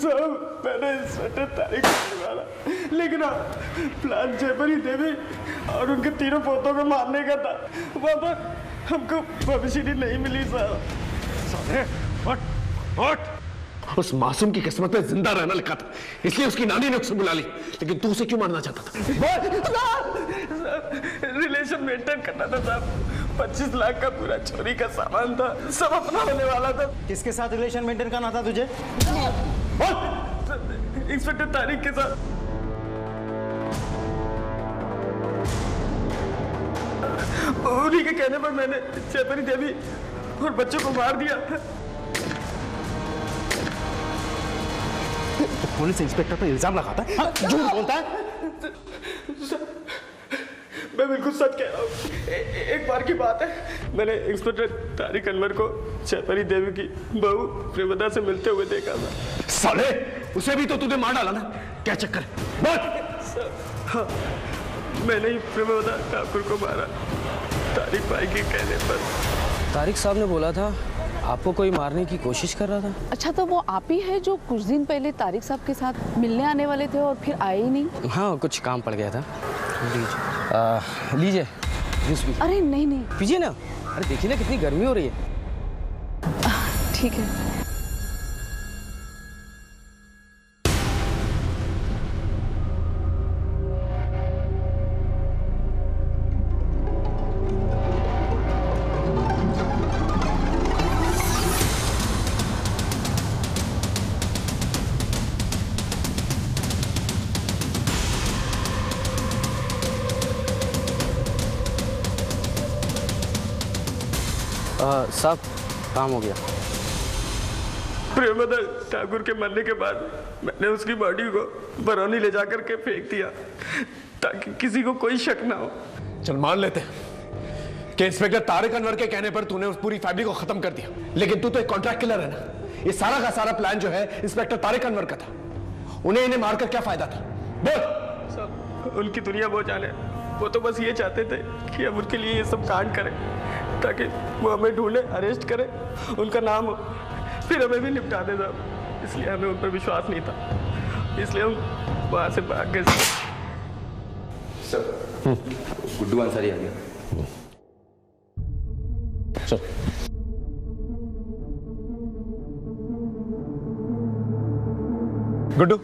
Speaker 21: साहब मैंने इंस्पेक्टर तारिक को मारा, लेकिन प्लान जयपरी देवी और उनके तीनों पोतों को मारने का था, वहाँ पर हमको भविष्य नहीं मिली साहब।
Speaker 5: उस मासूम की किस्मत में जिंदा रहना लिखा था, इसलिए उसकी नानी ने उसे बुला ली, लेकिन तू उसे क्यों मारना चाहता था?
Speaker 21: रिलेशन मेंटेन करना था साहब, 25 लाख का पूरा चोरी का सामान था, सब अपना होने वाला था।
Speaker 6: किसके साथ रिलेशन मेंटेन करना था तुझे?
Speaker 21: इंस्पेक्टर तारिक के साथ। उन्हीं के कहने पर मैंने जयपरी देवी और बच्चों को मार दिया।
Speaker 6: तो पुलिस इंस्पेक्टर पर इल्जाम लगाता है, झूठ बोलता है।
Speaker 21: मैं बिल्कुल सच कह रहा हूँ। एक बार की बात है, मैंने इंस्पेक्टर तारिक अनवर को जयपरी देवी की बहू प्रियमवदा से मिलते हुए देखा था।
Speaker 5: साले, उसे भी तो तूने मार डाला ना, क्या चक्कर है? बोल।
Speaker 21: हाँ, मैंने ही प्रियमवदा ठाकुर को मारा, तारिक भाई के कहने पर।
Speaker 22: तारिक साहब ने बोला था आपको कोई मारने की कोशिश कर रहा था।
Speaker 13: अच्छा, तो वो आप ही है जो कुछ दिन पहले तारिक साहब के साथ मिलने आने वाले थे और फिर आए ही नहीं?
Speaker 22: हाँ, कुछ काम पड़ गया था। लीजिए जूस पी।
Speaker 13: अरे नहीं नहीं,
Speaker 22: पीजिए ना। अरे देखिए ना कितनी गर्मी हो रही है।
Speaker 13: ठीक है।
Speaker 22: साहब काम हो गया।
Speaker 21: प्रियमवदा ठाकुर के मरने के बाद मैंने उसकी बॉडी को बरौनी ले जाकर के फेंक दिया ताकि किसी को कोई शक ना हो।
Speaker 5: चल मान लेते हैं कि इंस्पेक्टर तारिक अनवर के कहने पर तूने उस पूरी फैमिली को खत्म कर दिया, लेकिन तू तो एक कॉन्ट्रैक्ट किलर है ना। ये सारा का सारा प्लान जो है इंस्पेक्टर तारिक अनवर का था, उन्हें इन्हें मारकर क्या फायदा था? बोल।
Speaker 21: सब उनकी दुनिया वो जाने, वो तो बस ये चाहते थे कि हम उनके लिए ये सब कांड करें, ताकि वो हमें ढूंढे, अरेस्ट करे, उनका नाम हो, फिर हमें भी निपटा दे साहब। इसलिए हमें उन पर विश्वास नहीं था, इसलिए हम वहाँ से भाग गए।
Speaker 8: सर गुड्डू अंसारी आ गया।
Speaker 5: चल। गुड्डू,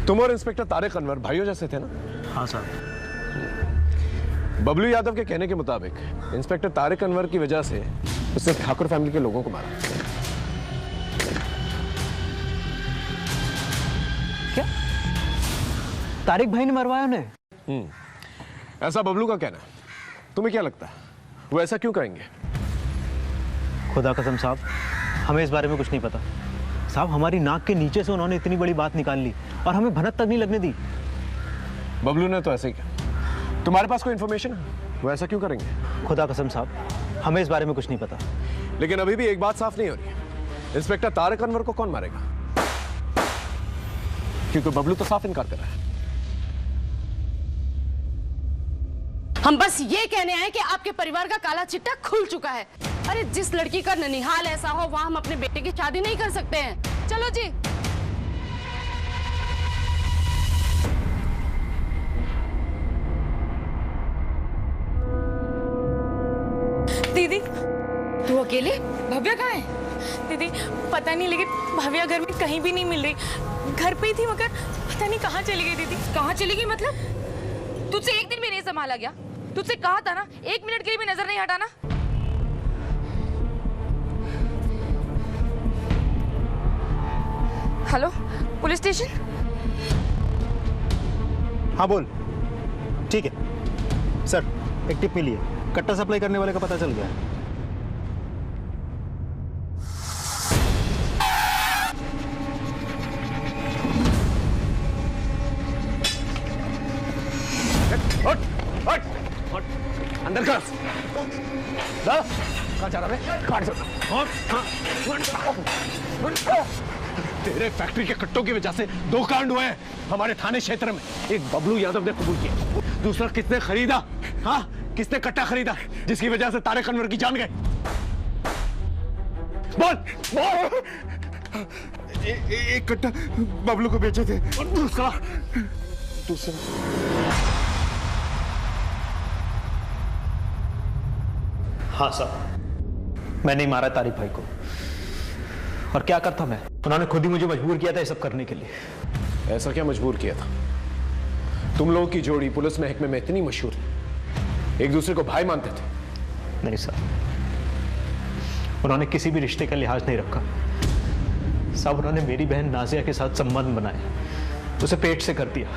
Speaker 5: तुम और इंस्पेक्टर तारिक अनवर भाइयों जैसे थे ना?
Speaker 15: हाँ साहब।
Speaker 5: बबलू यादव के कहने के मुताबिक इंस्पेक्टर तारिक अनवर की वजह से उसने ठाकुर फैमिली के लोगों को मारा।
Speaker 15: क्या? तारिक भाई ने मरवाया उन्हें?
Speaker 5: ऐसा बबलू का कहना है। तुम्हें क्या लगता है वो ऐसा क्यों करेंगे?
Speaker 15: खुदा कसम साहब, हमें इस बारे में कुछ नहीं पता साहब। हमारी नाक के नीचे से उन्होंने इतनी बड़ी बात निकाल ली और हमें भनक तक नहीं लगने दी।
Speaker 5: बबलू ने तो ऐसे ही किया। तुम्हारे पास कोई इंफॉर्मेशन है वो ऐसा क्यों करेंगे?
Speaker 15: खुदा कसम साहब, हमें इस बारे में कुछ नहीं पता।
Speaker 5: लेकिन अभी भी एक बात साफ नहीं हो रही है, इंस्पेक्टर तारिक अनवर को कौन मारेगा? क्योंकि बबलू तो साफ इनकार कर रहा है।
Speaker 10: हम बस ये कहने आए कि आपके परिवार का काला चिट्टा खुल चुका है। अरे जिस लड़की का ननिहाल ऐसा हो वहां हम अपने बेटे की शादी नहीं कर सकते हैं। चलो जी।
Speaker 3: दीदी,
Speaker 10: तू अकेले? भव्या कहाँ है?
Speaker 3: दीदी पता नहीं, लेकिन भव्या घर में कहीं भी नहीं मिल रही। घर पे ही थी मगर पता नहीं कहाँ चली गई। दीदी
Speaker 1: कहाँ चली गई मतलब? तुझसे एक दिन भी नहीं संभाला गया? तुझसे कहा था ना 1 मिनट के लिए भी नजर नहीं हटाना। Hello, police station?
Speaker 6: हाँ बोल। ठीक है सर, एक टिप मिली है, कट्टा सप्लाई करने वाले का पता चल गया है।
Speaker 5: अंदर कर। कहाँ जा रहा है? काट तेरे फैक्ट्री के कट्टों की वजह से 2 कांड हुए हैं हमारे थाने क्षेत्र में। एक बबलू यादव ने कबूल किया, दूसरा किसने खरीदा? हाँ, किसने कट्टा खरीदा जिसकी वजह से तारिक अनवर की जान गई? बोल बोल।
Speaker 21: एक कट्टा बबलू को बेचे थे
Speaker 5: और दूसरा
Speaker 15: हाँ साहब, मैं नहीं मारा तारिक भाई को। और क्या करता मैं? उन्होंने खुद ही मुझे मजबूर किया था ये सब करने के लिए।
Speaker 5: ऐसा क्या मजबूर किया था? तुम लोगों की जोड़ी पुलिस महकमे में इतनी मशहूर थी, एक दूसरे को भाई मानते थे।
Speaker 15: नहीं साहब, उन्होंने किसी भी रिश्ते का लिहाज नहीं रखा साहब। उन्होंने मेरी बहन नाजिया के साथ संबंध बनाया, उसे पेट से कर दिया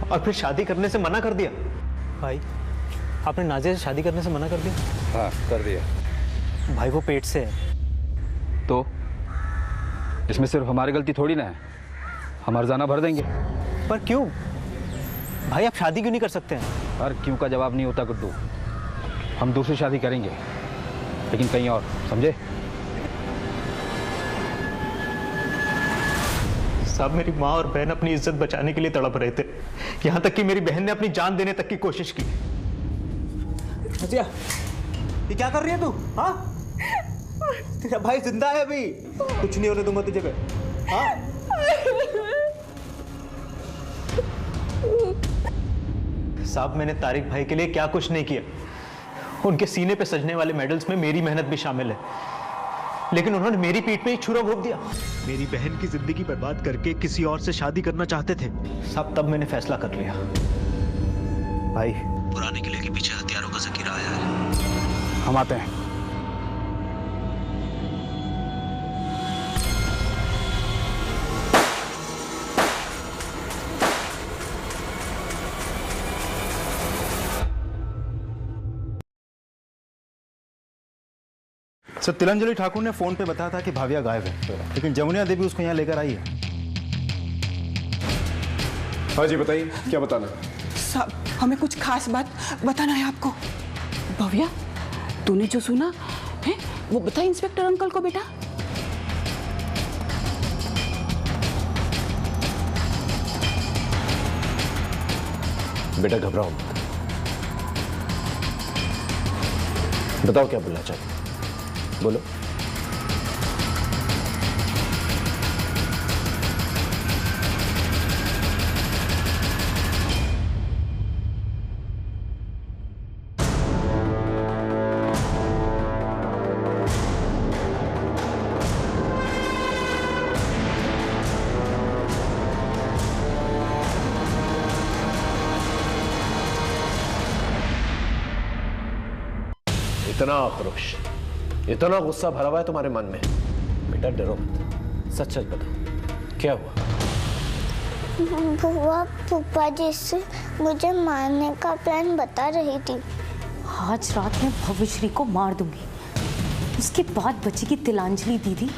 Speaker 15: और फिर शादी करने से मना कर दिया। भाई, आपने नाजिया से शादी करने से मना कर दिया?
Speaker 9: हाँ कर दिया।
Speaker 15: भाई वो पेट से है।
Speaker 9: तो इसमें सिर्फ हमारी गलती थोड़ी ना है, हम हर्जाना भर देंगे।
Speaker 15: पर क्यों भाई, आप शादी क्यों नहीं कर सकते हैं?
Speaker 9: हर क्यों का जवाब नहीं होता गुड्डू। हम दूसरी शादी करेंगे, लेकिन कहीं और, समझे?
Speaker 15: साहब, मेरी माँ और बहन अपनी इज्जत बचाने के लिए तड़प रहे थे, यहाँ तक कि मेरी बहन ने अपनी जान देने तक की कोशिश की।
Speaker 23: नाजिया, ये क्या कर रही है तू? हाँ, तेरा भाई जिंदा है अभी, कुछ नहीं होने दूंगा तुझे। हाँ,
Speaker 15: साहब मैंने तारिक भाई के लिए क्या कुछ नहीं किया। उनके सीने पे सजने वाले मेडल्स में मेरी मेहनत भी शामिल है, लेकिन उन्होंने मेरी पीठ पे ही छुरा घोंप दिया। मेरी बहन की जिंदगी बर्बाद करके किसी और से शादी करना चाहते थे साहब। तब मैंने फैसला कर लिया। भाई, पुराने किले के पीछे हथियारों का जखीरा आया है,
Speaker 9: हम आते हैं।
Speaker 6: सर, तिलंजलि ठाकुर ने फोन पे बताया था कि भाविया गायब है, लेकिन जमुनिया देवी उसको यहाँ लेकर आई है।
Speaker 5: हाँ जी बताइए, क्या बताना?
Speaker 18: साहब, हमें कुछ खास बात बताना है आपको। भव्या, तूने जो सुना है वो बता इंस्पेक्टर अंकल को बेटा।
Speaker 5: बेटा घबराओ मत, बताओ क्या बोलना चाहते, बोलो। इतना आक्रोश, इतना गुस्सा भरा हुआ है तुम्हारे मन में। बेटा डरो मत, सच सच बताओ क्या हुआ।
Speaker 11: बुआ फूफा जी से मुझे मारने का प्लान बता रही थी।
Speaker 3: आज रात में भविश्री को मार दूंगी, उसके बाद बचेगी तिलांजलि दीदी,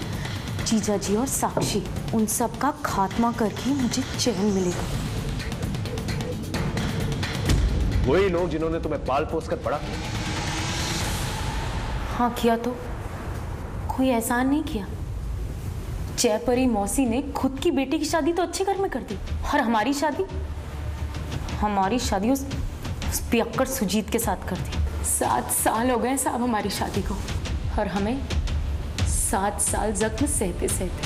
Speaker 3: जीजा जी और साक्षी। उन सब का खात्मा करके मुझे चैन मिलेगा।
Speaker 5: वही लोग जिन्होंने तुम्हें पाल पोस कर बड़ा किया।
Speaker 3: हाँ किया तो, कोई एहसान नहीं किया। जयपरी मौसी ने खुद की बेटी की शादी तो अच्छे घर में कर दी, और हमारी शादी उस पियक्कड़ सुजीत के साथ कर दी। 7 साल हो गए साहब हमारी शादी को, और हमें 7 साल जख्म सहते सहते।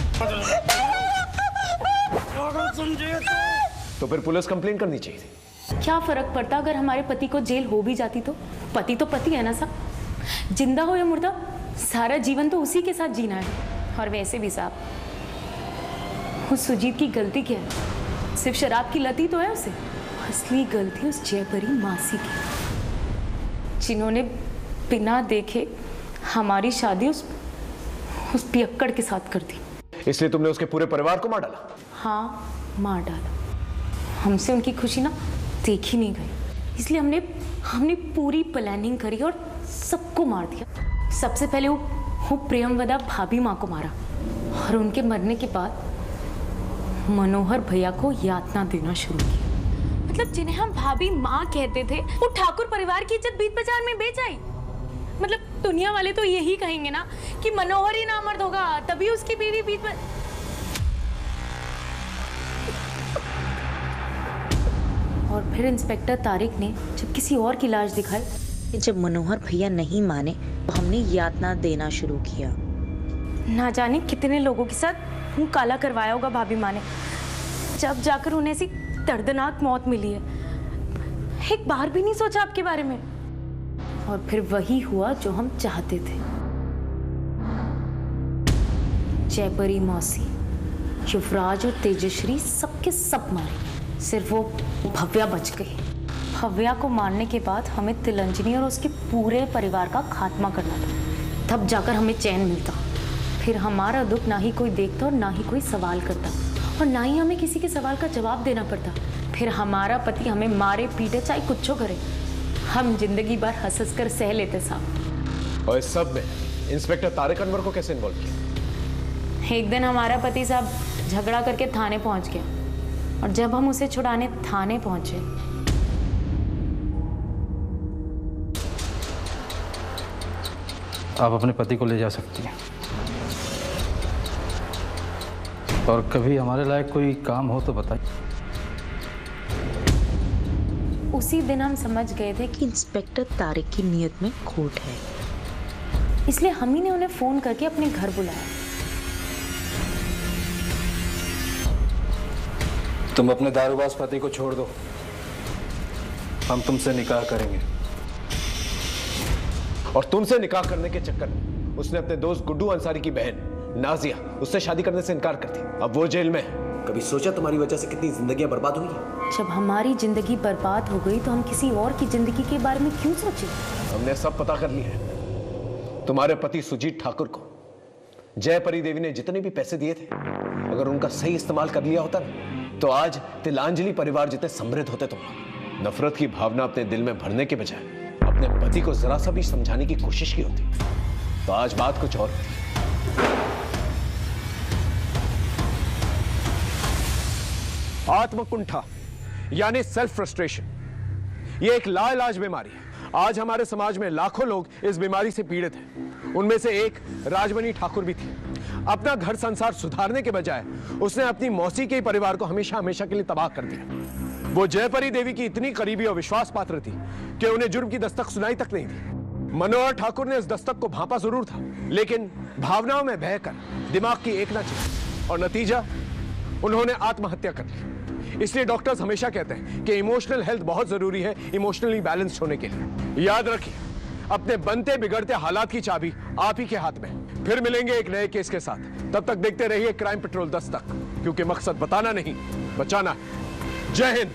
Speaker 5: तो फिर पुलिस कंप्लेंट करनी चाहिए थी।
Speaker 3: क्या फर्क पड़ता अगर हमारे पति को जेल हो भी जाती तो? पति तो पति है ना साहब, जिंदा हो या मुर्दा, सारा जीवन तो उसी के साथ जीना है। और वैसे भी साहब, उस सुजीत की गलती क्या है? सिर्फ शराब की लत ही तो है उसे। असली गलती उस जयपरी मासी की, जिन्होंने बिना देखे हमारी शादी उस पियक्कड़ के साथ कर दी।
Speaker 5: इसलिए तुमने उसके पूरे परिवार को मार डाला?
Speaker 3: हाँ, मार डाला। हमसे उनकी खुशी ना देखी नहीं गई, इसलिए हमने पूरी प्लानिंग करी और सबको मार दिया। सबसे पहले वो प्रियमवदा भाभी माँ को मारा, और उनके मरने के बाद मनोहर भैया को यातना देना शुरू किया। मतलब जिन्हें हम भाभी माँ कहते थे, वो ठाकुर परिवार की इज्जत बीच बाजार में बेच आई। मतलब दुनिया वाले तो यही कहेंगे ना कि मनोहर ही नामर्द होगा, तभी उसकी बीवी बीच में। और फिर इंस्पेक्टर तारिक ने जब किसी और की लाश दिखाई,
Speaker 2: जब मनोहर भैया नहीं माने तो हमने यातना देना शुरू किया।
Speaker 3: ना जाने कितने लोगों के साथ मुंह काला करवाया होगा भाभी माँ ने, जब जाकर उन्हें ऐसी दर्दनाक मौत मिली है। एक बार भी नहीं सोचा आपके बारे में। और फिर वही हुआ जो हम चाहते थे। जयपरी मौसी, युवराज और तेजश्री सबके सब मारे, सिर्फ वो भव्या बच गई। भव्या को मारने के बाद हमें तिलंजनी और उसके पूरे परिवार का खात्मा करना था, तब जाकर हमें चैन मिलता। फिर हमारा दुख ना ही कोई देखता और ना ही कोई सवाल करता, और ना ही हमें किसी के सवाल का जवाब देना पड़ता। फिर हमारा पति हमें मारे पीटे चाहे कुछ करे, हम जिंदगी भर हंस हंस कर सह लेते साहब।
Speaker 5: और इस सब में इंस्पेक्टर तारिक अनवर को कैसे इन्वॉल्व किया?
Speaker 3: एक दिन हमारा पति साहब झगड़ा करके थाने पहुंच गया, और जब हम उसे छुड़ाने थाने पहुंचे,
Speaker 9: आप अपने पति को ले जा सकती हैं, और कभी हमारे लायक कोई काम हो तो बताइए।
Speaker 3: उसी दिन हम समझ गए थे
Speaker 2: कि इंस्पेक्टर तारिक की नीयत में खोट है,
Speaker 3: इसलिए हम ही ने उन्हें फोन करके अपने घर बुलाया।
Speaker 9: तुम अपने दारूबाज पति को छोड़ दो, हम तुमसे निकाह करेंगे।
Speaker 5: और तुमसे निकाह करने के चक्कर में उसने अपने दोस्त गुड्डू अंसारी की बहन नाजिया उससे शादी करने से इनकार कर दी। अब वो जेल में है।
Speaker 14: कभी सोचा तुम्हारी वजह से कितनी जिंदगियां बर्बाद हुई?
Speaker 3: जब हमारी जिंदगी बर्बाद हो गई तो हम किसी और की जिंदगी के बारे में क्यों सोचे?
Speaker 5: हमने सब पता कर लिया है। तुम्हारे पति सुजीत ठाकुर को जयपरी देवी ने जितने भी पैसे दिए थे, अगर उनका सही इस्तेमाल कर लिया होता ना, तो आज तिलांजलि परिवार जितने समृद्ध होते तुम। नफरत की भावना अपने दिल में भरने के बजाय अपने पति को जरा सा भी समझाने की कोशिश की होती तो आज बात कुछ और होती। आत्मकुंठा यानी सेल्फ फ्रस्ट्रेशन, ये एक लाइलाज बीमारी है। आज हमारे समाज में लाखों लोग इस बीमारी से पीड़ित हैं। उनमें से एक राजमणि ठाकुर भी थी। अपना घर संसार सुधारने के बजाय उसने अपनी मौसी के परिवार को हमेशा हमेशा के लिए तबाह कर दिया। वो जयपरी देवी की इतनी करीबी और विश्वास पात्र थी कि उन्हें जुर्म की दस्तक सुनाई तक नहीं दी। मनोहर ठाकुर ने इस दस्तक को भांपा जरूर था, लेकिन भावनाओं में बहकर दिमाग की एक न चली और नतीजा उन्होंने आत्महत्या कर ली। इसलिए डॉक्टर्स हमेशा कहते हैं कि इमोशनल हेल्थ बहुत जरूरी है इमोशनली बैलेंस्ड होने के लिए। याद रखिए, अपने बनते बिगड़ते हालात की चाबी आप ही के हाथ में। फिर मिलेंगे एक नए केस के साथ। तब तक देखते रहिए क्राइम पेट्रोल दस्तक, क्योंकि मकसद बताना नहीं, बचाना है। जय Hind.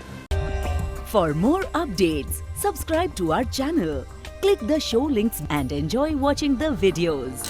Speaker 4: For more updates, subscribe to our channel, click the show links and enjoy watching the videos.